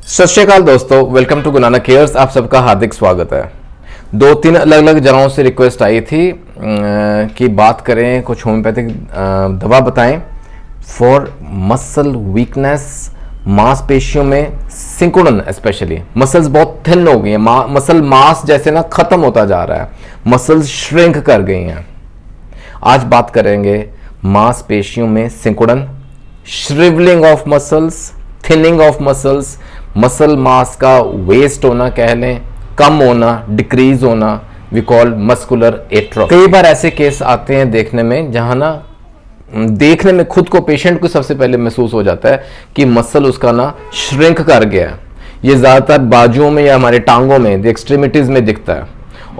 सत श्री अकाल दोस्तों, वेलकम टू गुनाना केयर्स। आप सबका हार्दिक स्वागत है। 2-3 अलग अलग जगहों से रिक्वेस्ट आई थी कि बात करें, कुछ होम्योपैथिक दवा बताएं फॉर मसल वीकनेस, मांसपेशियों में सिकुड़न, स्पेशली मसल्स बहुत थिन हो गई हैं, मसल मास जैसे ना खत्म होता जा रहा है, मसल्स श्रिंक कर गई हैं। आज बात करेंगे मांसपेशियों में सिकुड़न, shrivelling of muscles, thinning of muscles, muscle mass का वेस्ट होना कह लें, कम होना, डिक्रीज होना, वी कॉल मस्कुलर एट्रोफी। कई बार ऐसे केस आते हैं देखने में जहां ना देखने में खुद को, पेशेंट को सबसे पहले महसूस हो जाता है कि मसल उसका ना श्रिंक कर गया है। ये ज्यादातर बाजुओं में या हमारे टांगों में, एक्सट्रीमिटीज में दिखता है,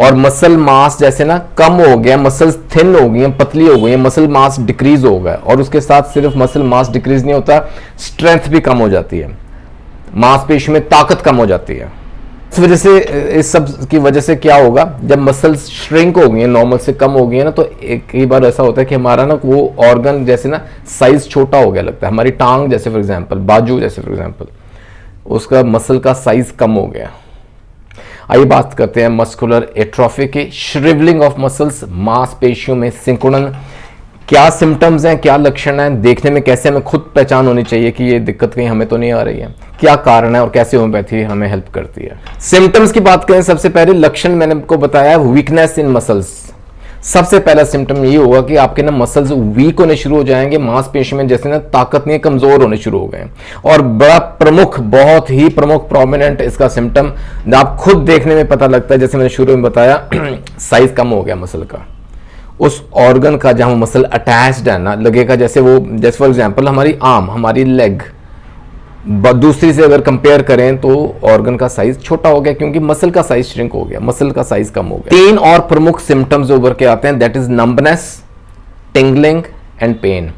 और मसल मास जैसे ना कम हो गया, मसल्स थिन हो गई हैं, पतली हो गई हैं, मसल मास डिक्रीज हो गया। और उसके साथ सिर्फ मसल मास डिक्रीज नहीं होता, स्ट्रेंथ भी कम हो जाती है, मांसपेशी में ताकत कम हो जाती है। इस वजह से, इस सब की वजह से क्या होगा, जब मसल्स श्रिंक हो गई हैं, नॉर्मल से कम हो गई है ना, तो कई बार ऐसा होता है कि हमारा ना वो ऑर्गन जैसे ना साइज छोटा हो गया लगता है। हमारी टांग जैसे फॉर एग्जांपल, बाजू जैसे फॉर एग्जांपल, उसका मसल का साइज कम हो गया। आइए बात करते हैं मस्कुलर एट्रोफी की, श्रिवलिंग ऑफ मसल्स, मांसपेशियों में सिकुड़न। क्या सिम्टम्स हैं, क्या लक्षण हैं, देखने में कैसे हमें खुद पहचान होनी चाहिए कि ये दिक्कत कहीं हमें तो नहीं आ रही है, क्या कारण है और कैसे होम्योपैथी हमें हेल्प करती है। सिम्टम्स की बात करें, सबसे पहले लक्षण मैंने आपको बताया, वीकनेस इन मसल्स। सबसे पहला सिम्टम ये होगा कि आपके ना मसल्स वीक होने शुरू हो जाएंगे, मांसपेशी में जैसे ना ताकत नहीं, कमजोर होने शुरू हो गए। और बड़ा प्रमुख, बहुत ही प्रमुख, प्रोमिनेंट इसका सिम्टम आप खुद देखने में पता लगता है, जैसे मैंने शुरू में बताया साइज कम हो गया मसल का, उस ऑर्गन का जहां मसल अटैच्ड है ना, लगेगा जैसे वो, जैसे फॉर एग्जांपल हमारी आर्म, हमारी लेग, दूसरी से अगर कंपेयर करें तो ऑर्गन का साइज छोटा हो गया, क्योंकि मसल का साइज श्रिंक हो गया, मसल का साइज कम हो गया। 3 और प्रमुख सिम्टम्स उभर के आते हैं, that is numbness, tingling and pain.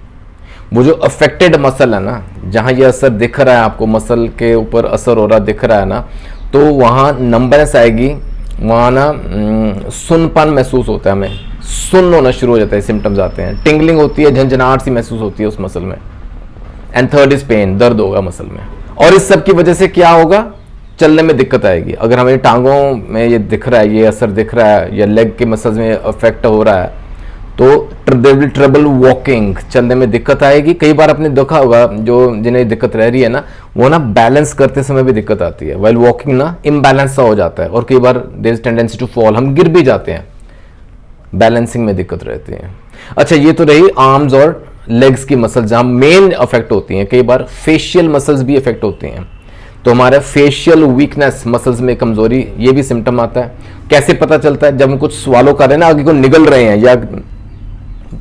वो जो अफेक्टेड मसल है ना, जहां ये असर दिख रहा है आपको, मसल के ऊपर असर हो रहा दिख रहा है ना, तो वहां नंबनेस आएगी, वहां ना सुनपन महसूस होता है, हमें सुन्न होना शुरू हो जाता है, सिम्टम्स आते हैं। टिंगलिंग होती है, झंझनाहट सी महसूस होती है उस मसल में। एंड थर्ड इज पेन, दर्द होगा मसल में। और इस सब की वजह से क्या होगा, चलने में दिक्कत आएगी। अगर हमें टांगों में ये दिख रहा है, ये असर दिख रहा है, या लेग के मसल्स में अफेक्ट हो रहा है, तो ट्रबल वॉकिंग, चलने में दिक्कत आएगी। कई बार आपने देखा होगा, जो जिन्हें दिक्कत रह रही है ना, वो ना बैलेंस करते समय भी दिक्कत आती है, वाइल वॉकिंग ना इम्बैलेंस सा हो जाता है, और कई बार there is tendency to fall, हम गिर भी जाते हैं, बैलेंसिंग में दिक्कत रहती है। अच्छा, ये तो रही आर्म्स और लेग्स की मसल्स जहां मेन अफेक्ट होती हैं। कई बार फेशियल मसल्स भी अफेक्ट होती हैं, तो हमारा फेशियल वीकनेस, मसल्स में कमजोरी, ये भी सिम्टम आता है। कैसे पता चलता है, जब हम कुछ सवालों कर रहे हैं ना, आगे को निगल रहे हैं या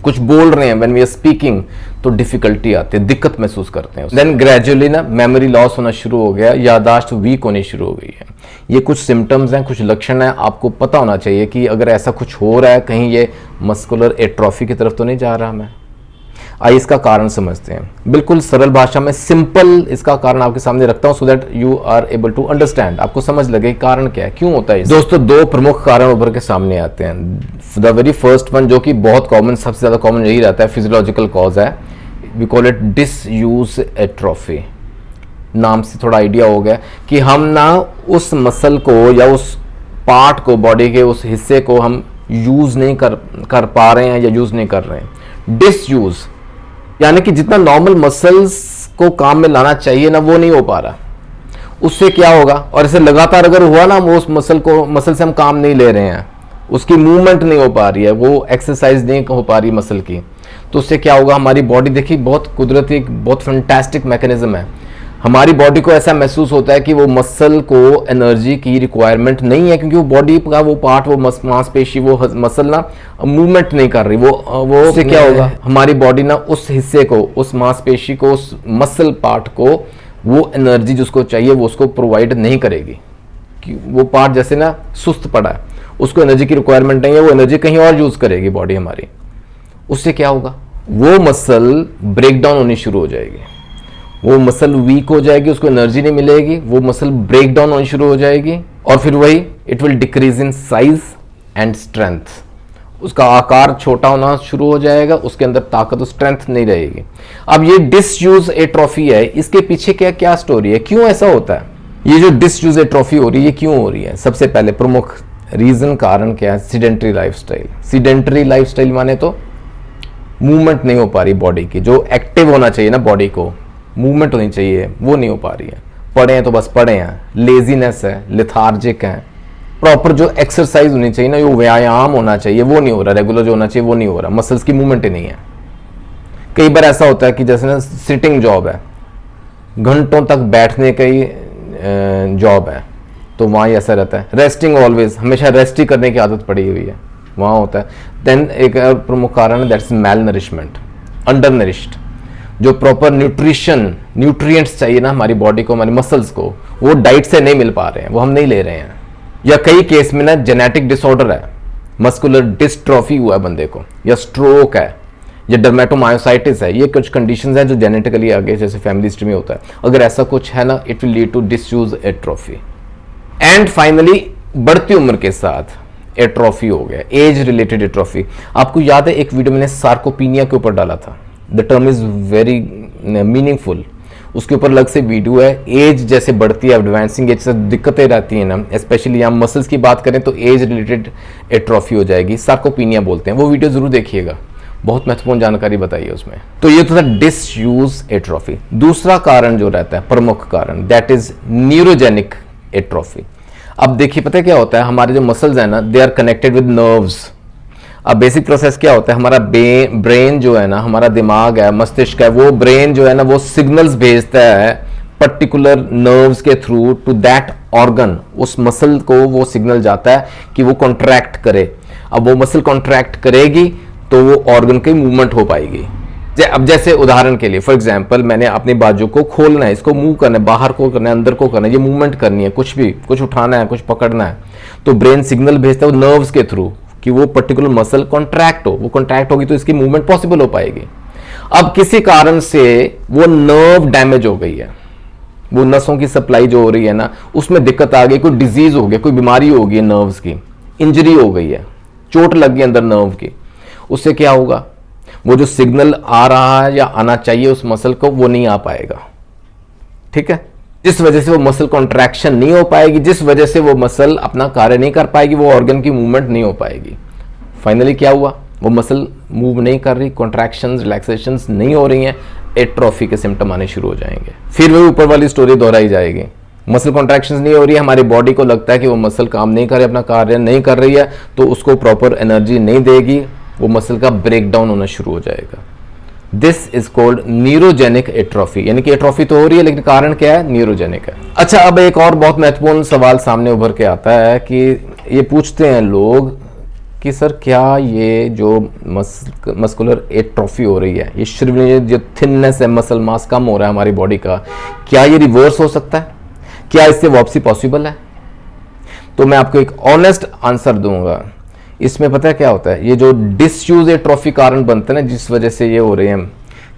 कुछ बोल रहे हैं, व्हेन वी आर स्पीकिंग, तो डिफिकल्टी आती है, दिक्कत महसूस करते हैं। देन ग्रेजुअली ना मेमोरी लॉस होना शुरू हो गया, याददाश्त वीक होनी शुरू हो गई है। ये कुछ सिम्टम्स हैं, कुछ लक्षण हैं, आपको पता होना चाहिए कि अगर ऐसा कुछ हो रहा है, कहीं ये मस्कुलर एट्रोफी की तरफ तो नहीं जा रहा मैं। आइए इसका कारण समझते हैं, बिल्कुल सरल भाषा में, सिंपल इसका कारण आपके सामने रखता हूं, so that you are able to understand, आपको समझ लगे कारण क्या है, क्यों होता है। दोस्तों, 2 प्रमुख कारण उभर के सामने आते हैं। द वेरी फर्स्ट वन, जो कि बहुत कॉमन, सबसे ज्यादा कॉमन यही रहता है, फिजियोलॉजिकल कॉज है, we call it disuse atrophy. नाम से थोड़ा आइडिया हो गया कि हम ना उस मसल को या उस पार्ट को, बॉडी के उस हिस्से को हम यूज नहीं कर पा रहे हैं या यूज नहीं कर रहे हैं। डिसयूज यानी कि जितना नॉर्मल मसल्स को काम में लाना चाहिए ना, वो नहीं हो पा रहा। उससे क्या होगा, और इसे लगातार अगर हुआ ना, वो उस मसल से हम काम नहीं ले रहे हैं, उसकी मूवमेंट नहीं हो पा रही है, वो एक्सरसाइज नहीं हो पा रही मसल की, तो उससे क्या होगा, हमारी बॉडी, देखिए बहुत कुदरती, बहुत फैंटास्टिक मैकेनिज्म है, हमारी बॉडी को ऐसा महसूस होता है कि वो मसल को एनर्जी की रिक्वायरमेंट नहीं है, क्योंकि वो बॉडी का वो पार्ट, वो मांसपेशी, वो मसल ना मूवमेंट नहीं कर रही, वो से क्या होगा, हमारी बॉडी ना उस हिस्से को, उस मांसपेशी को, उस मसल पार्ट को वो एनर्जी जिसको चाहिए वो उसको प्रोवाइड नहीं करेगी, कि वो पार्ट जैसे ना सुस्त पड़ा है, उसको एनर्जी की रिक्वायरमेंट नहीं है, वो एनर्जी कहीं और यूज करेगी बॉडी हमारी। उससे क्या होगा, वो मसल ब्रेक डाउन होनी शुरू हो जाएगी, वो मसल वीक हो जाएगी, उसको एनर्जी नहीं मिलेगी, वो मसल ब्रेक डाउन होनी शुरू हो जाएगी, और फिर वही it will decrease in size and strength, उसका आकार छोटा होना शुरू हो जाएगा, उसके अंदर ताकत और स्ट्रेंथ नहीं रहेगी। अब ये डिसयूज एट्रोफी है, इसके पीछे क्या क्या स्टोरी है, क्यों ऐसा होता है? ये जो डिसयूज एट्रोफी हो रही है, ये क्यों हो रही है? सबसे पहले प्रमुख रीजन कारण क्या है? Sedentary lifestyle. सीडेंटरी लाइफस्टाइल माने तो मूवमेंट नहीं हो पा रही बॉडी की, जो एक्टिव होना चाहिए ना बॉडी को, मूवमेंट होनी चाहिए, वो नहीं हो पा रही है। पड़े हैं तो बस पड़े हैं, लेजीनेस है, लेथार्जिक है। प्रॉपर जो एक्सरसाइज होनी चाहिए ना, जो व्यायाम होना चाहिए वो नहीं हो रहा, रेगुलर जो होना चाहिए वो नहीं हो रहा, मसल्स की मूवमेंट ही नहीं है। कई बार ऐसा होता है कि जैसे ना सिटिंग जॉब है, घंटों तक बैठने का ही जॉब है, तो वहाँ ऐसा रहता है, रेस्टिंग ऑलवेज, हमेशा रेस्ट ही करने की आदत पड़ी हुई है, वहाँ होता है। देन एक और प्रमुख कारण है, that's malnourishment, undernourished. जो प्रॉपर न्यूट्रिएंट्स चाहिए ना हमारी बॉडी को, हमारी मसल्स को, वो डाइट से नहीं मिल पा रहे हैं, वो हम नहीं ले रहे हैं। या कई केस में ना जेनेटिक डिसऑर्डर है, मस्कुलर डिस्ट्रॉफी हुआ है बंदे को, या स्ट्रोक है, या डर्मेटोमायोसाइटिस है, ये कुछ कंडीशंस हैं जो जेनेटिकली आगे जैसे फैमिली हिस्ट्री में होता है। अगर ऐसा कुछ है ना, it will lead to disuse atrophy. And finally बढ़ती उम्र के साथ एट्रोफी हो गया, एज रिलेटेड एट्रोफी। आपको याद है एक वीडियो मैंने सार्कोपीनिया के ऊपर डाला था, the term is very meaningful, उसके ऊपर अलग से वीडियो है। एज जैसे बढ़ती है, एडवांसिंग एज से दिक्कतें रहती हैं ना, स्पेशली यहाँ मसल्स की बात करें तो एज रिलेटेड एट्रोफी हो जाएगी, सार्कोपीनिया बोलते हैं। वो वीडियो जरूर देखिएगा, बहुत महत्वपूर्ण जानकारी बताइए उसमें। तो ये तो था डिसयूज एट्रोफी। दूसरा कारण जो रहता है, प्रमुख कारण, दैट इज न्यूरोजेनिक एट्रोफी। अब देखिए पता है क्या होता है, हमारे जो मसल्स है ना, they are connected with nerves. अब बेसिक प्रोसेस क्या होता है, हमारा ब्रेन जो है ना, हमारा दिमाग है, मस्तिष्क है, वो ब्रेन जो है ना, वो सिग्नल्स भेजता है पर्टिकुलर नर्व्स के थ्रू टू दैट ऑर्गन। उस मसल को वो सिग्नल जाता है कि वो कॉन्ट्रैक्ट करे। अब वो मसल कॉन्ट्रैक्ट करेगी तो वो ऑर्गन की मूवमेंट हो पाएगी। अब जैसे उदाहरण के लिए, फॉर एग्जांपल, मैंने अपनी बाजू को खोलना है, इसको मूव करना है, बाहर को करना है, अंदर को करना है, ये मूवमेंट करनी है, कुछ भी, कुछ उठाना है, कुछ पकड़ना है, तो ब्रेन सिग्नल भेजता है नर्व्स के थ्रू कि वो पर्टिकुलर मसल कॉन्ट्रैक्ट हो। वो कॉन्ट्रैक्ट होगी तो इसकी मूवमेंट पॉसिबल हो पाएगी। अब किसी कारण से वो नर्व डैमेज हो गई है, वो नसों की सप्लाई जो हो रही है ना, उसमें दिक्कत आ गई, कोई डिजीज हो गया, कोई बीमारी हो गई है, नर्व्स की इंजरी हो गई है, चोट लग गई अंदर नर्व की। उससे क्या होगा, वो जो सिग्नल आ रहा है या आना चाहिए उस मसल को, वो नहीं आ पाएगा। ठीक है, जिस वजह से वो मसल कॉन्ट्रैक्शन नहीं हो पाएगी, जिस वजह से वो मसल अपना कार्य नहीं कर पाएगी, वो ऑर्गन की मूवमेंट नहीं हो पाएगी। फाइनली क्या हुआ, वो मसल मूव नहीं कर रही, कॉन्ट्रैक्शंस रिलैक्सेशंस नहीं हो रही हैं, एट्रोफी के सिम्टम आने शुरू हो जाएंगे। फिर वही ऊपर वाली स्टोरी दोहराई जाएगी, मसल कॉन्ट्रैक्शंस नहीं हो रही है, हमारी बॉडी को लगता है कि वो मसल काम नहीं कर रही, अपना कार्य नहीं कर रही है, तो उसको प्रॉपर एनर्जी नहीं देगी, वो मसल का ब्रेक डाउन होना शुरू हो जाएगा। This is called neurogenic atrophy, यानी कि एट्रोफी तो हो रही है लेकिन कारण क्या है, न्यूरोजेनिक है। अच्छा, अब एक और बहुत महत्वपूर्ण सवाल सामने उभर के आता है कि ये पूछते हैं लोग कि सर क्या ये जो मस्कुलर एट्रोफी हो रही है, ये शरीर जो थिननेस है, मसल मास कम हो रहा है हमारी बॉडी का, क्या ये रिवर्स हो सकता है, क्या इससे वापसी पॉसिबल है? तो मैं आपको एक ऑनेस्ट आंसर दूंगा। इसमें पता है क्या होता है, ये जो डिसयूज एट्रोफी कारण बनते हैं ना, जिस वजह से ये हो रहे हैं,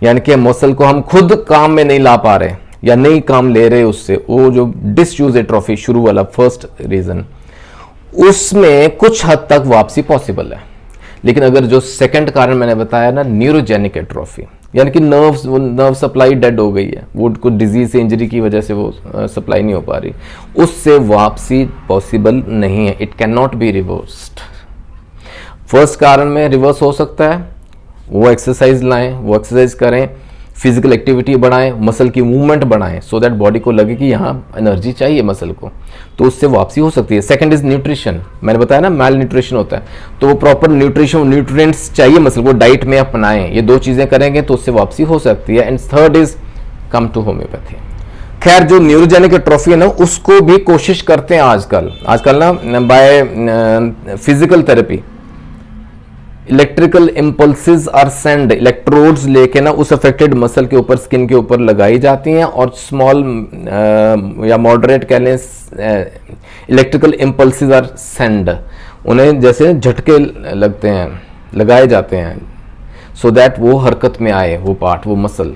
यानी कि मसल को हम खुद काम में नहीं ला पा रहे या नहीं काम ले रहे उससे, वो जो डिसयूज एट्रोफी शुरू वाला फर्स्ट रीजन, उसमें कुछ हद तक वापसी पॉसिबल है। लेकिन अगर जो सेकंड कारण मैंने बताया ना, न्यूरोजेनिक एट्रोफी, यानी कि नर्व सप्लाई डेड हो गई है, वो कुछ डिजीज से, इंजरी की वजह से वो सप्लाई नहीं हो पा रही, उससे वापसी पॉसिबल नहीं है, it can not be reversed. First कारण में रिवर्स हो सकता है, वो एक्सरसाइज लाएं, वो एक्सरसाइज करें, फिजिकल एक्टिविटी बढ़ाएं, मसल की मूवमेंट बढ़ाएं, सो दैट बॉडी को लगे कि यहाँ एनर्जी चाहिए मसल को, तो उससे वापसी हो सकती है। सेकंड इज न्यूट्रिशन, मैंने बताया ना मैल न्यूट्रिशन होता है, तो वो प्रॉपर न्यूट्रिशन, न्यूट्रिएंट्स चाहिए मसल को, डाइट में अपनाएं, ये दो चीजें करेंगे तो उससे वापसी हो सकती है। And third is come to homeopathy. खैर, जो न्यूरोजेनिक एट्रोफी है ना, उसको भी कोशिश करते हैं आजकल ना by physical therapy, electrical impulses are send, electrodes लेके ना उस अफेक्टेड मसल के ऊपर, स्किन के ऊपर लगाई जाती हैं, और स्मॉल या मॉडरेट कह लें इलेक्ट्रिकल इम्पल्सेस आर सेंड, उन्हें जैसे झटके लगते हैं, लगाए जाते हैं, सो दैट वो हरकत में आए, वो पार्ट, वो मसल।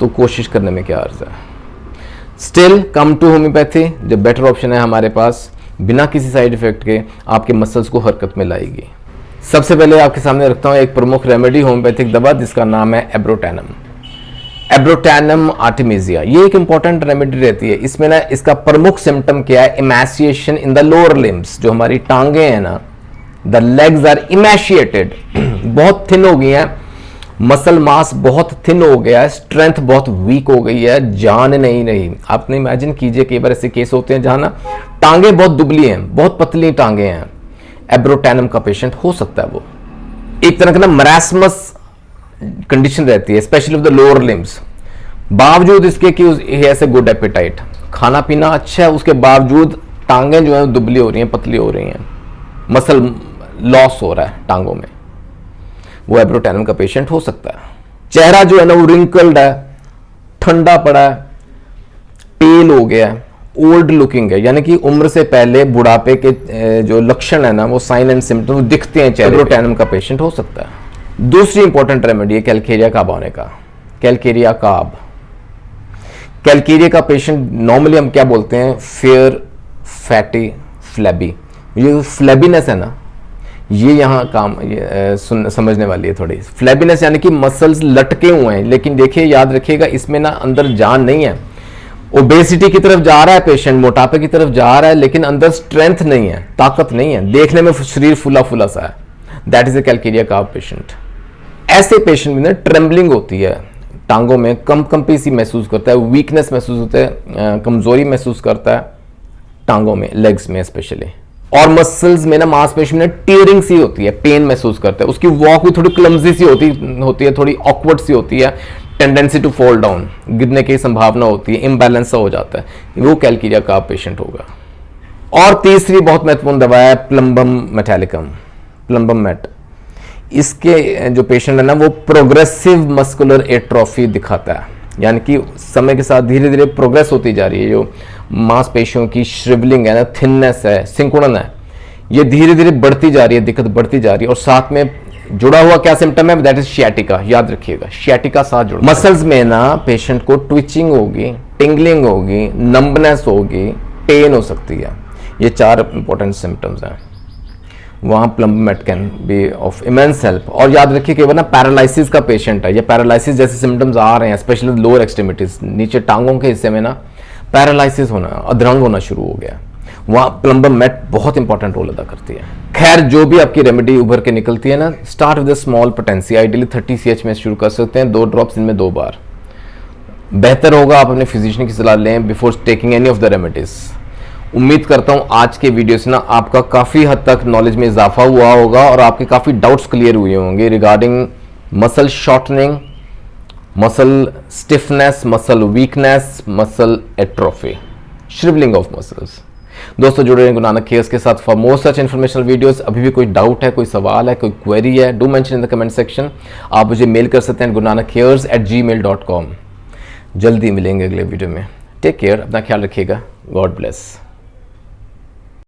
तो कोशिश करने में क्या अर्ज है। स्टिल कम टू होम्योपैथी, जो बेटर ऑप्शन है हमारे पास, बिना किसी साइड इफेक्ट के आपके मसल्स को हरकत में लाएगी। सबसे पहले आपके सामने रखता हूं एक प्रमुख रेमेडी होम्योपैथिक दवा जिसका नाम है एब्रोटेनम। एब्रोटैनम आर्टिमिजिया, ये एक इंपॉर्टेंट रेमेडी रहती है। इसमें ना इसका प्रमुख सिम्टम क्या है? इमैसिएशन इन द लोअर लिम्स, जो हमारी टांगे हैं ना, द लेग्स आर इमैशिएटेड, बहुत थिन हो गई हैं, मसल मास बहुत थिन हो गया है, स्ट्रेंथ बहुत वीक हो गई है, जान नहीं रही। आपने इमेजिन कीजिए, कई बार ऐसे केस होते हैं जहां ना टांगे बहुत दुबली हैं, बहुत पतली टांगे हैं, एब्रोटैनम का पेशेंट हो सकता है वो। एक तरह का ना मरासमस कंडीशन रहती है, specially of the lower limbs, बावजूद इसके कि he has a good appetite, खाना पीना अच्छा है, उसके बावजूद टांगे जो है दुबली हो रही हैं, पतली हो रही हैं, मसल लॉस हो रहा है टांगों में, वो एब्रोटैनम का पेशेंट हो सकता है। चेहरा जो है ना वो रिंकल्ड है, ठंडा पड़ा है, पेल हो गया है, ओल्ड लुकिंग है, यानी कि उम्र से पहले बुढ़ापे के जो लक्षण है ना, वो साइन एंड सिम्टम दिखते हैं चेहरे। एब्रोटैनम का पेशेंट हो सकता है। दूसरी इंपॉर्टेंट रेमेडी है कैलकेरिया काब होने का। कैलकेरिया काब, कैलकेरिया का पेशेंट नॉर्मली हम क्या बोलते हैं? Fair, fatty, flabby. ये फ्लैबीनेस है ना, ये यहाँ काम समझने वाली है थोड़ी। फ्लैबीनेस यानी कि मसल्स लटके हुए हैं, लेकिन देखिए याद रखिएगा इसमें ना अंदर जान नहीं है। ओबेसिटी की तरफ जा रहा है पेशेंट, मोटापे की तरफ जा रहा है, लेकिन अंदर स्ट्रेंथ नहीं है, ताकत नहीं है, देखने में शरीर फुला फुला सा है। That is a calcarea carb patient. ऐसे पेशेंट में ना ट्रेम्बलिंग होती है टांगों में, कंपी सी महसूस करता है, वीकनेस महसूस होता है, कमजोरी महसूस करता है टांगों में, लेग्स में स्पेशली। और मसल्स में ना, मांसपेशी में टीयरिंग सी होती है, पेन महसूस करता है। उसकी वॉक भी थोड़ी क्लमजी सी होती है, थोड़ी ऑकवर्ड सी होती है, टेंडेंसी टू फॉल डाउन, गिरने की संभावना होती है, इम्बैलेंस सा हो जाता है, वो कैलकेरिया का पेशेंट होगा। और तीसरी बहुत महत्वपूर्ण दवा है प्लम्बम मेटालिकम, प्लम्बम मेट। इसके जो पेशेंट है ना, वो प्रोग्रेसिव मस्कुलर एट्रोफी दिखाता है, यानी कि समय के साथ धीरे धीरे प्रोग्रेस होती जा रही है। जो मांसपेशियों की श्रिवलिंग है ना, थिननेस है, सिंकुड़न है, ये धीरे धीरे बढ़ती जा रही है, दिक्कत बढ़ती जा रही है। और साथ में जुड़ा हुआ क्या सिम्टम है? That is sciatica. याद रखिएगा, शियाटिका साथ जुड़ा। मसल्स में ना पेशेंट को ट्विचिंग होगी, टिंगलिंग होगी, नंबनेस होगी, पेन हो सकती है। ये 4 इंपॉर्टेंट सिम्टम्स हैं। वहाँ plumbum met can be of immense help. और याद रखिए कि वो ना पैरालिसिस का पेशेंट है, ये पैरालिसिस जैसे सिम्टम्स आ रहे हैं, स्पेशली लोअर एक्सट्रीमिटीज, नीचे टांगों के हिस्से में ना पैरालिसिस होना, अधरंग होना शुरू हो गया, वहाँ प्लम्बम मेट बहुत इंपॉर्टेंट रोल अदा करती है। खैर, जो भी आपकी रेमेडी उभर के निकलती है ना, start with small potency, ideally 30 CH में शुरू कर सकते हैं, 2 ड्रॉप्स दिन में 2 बार। बेहतर होगा आप अपने फिजिशियन की सलाह लें before taking any of the remedies. उम्मीद करता हूँ आज के वीडियो से ना आपका काफ़ी हद तक नॉलेज में इजाफा हुआ होगा और आपके काफ़ी डाउट्स क्लियर हुए होंगे regarding muscle shortening, muscle stiffness, muscle weakness, muscle atrophy, shrivelling of muscles. दोस्तों, जुड़े रहें गुरु नानक केयर्स के साथ for more such informational videos. अभी भी कोई डाउट है, कोई सवाल है, कोई क्वेरी है, do mention in the comment section. आप मुझे मेल कर सकते हैं gurunanak@gmail.com। जल्दी मिलेंगे अगले वीडियो में। टेक केयर, अपना ख्याल रखिएगा। God bless.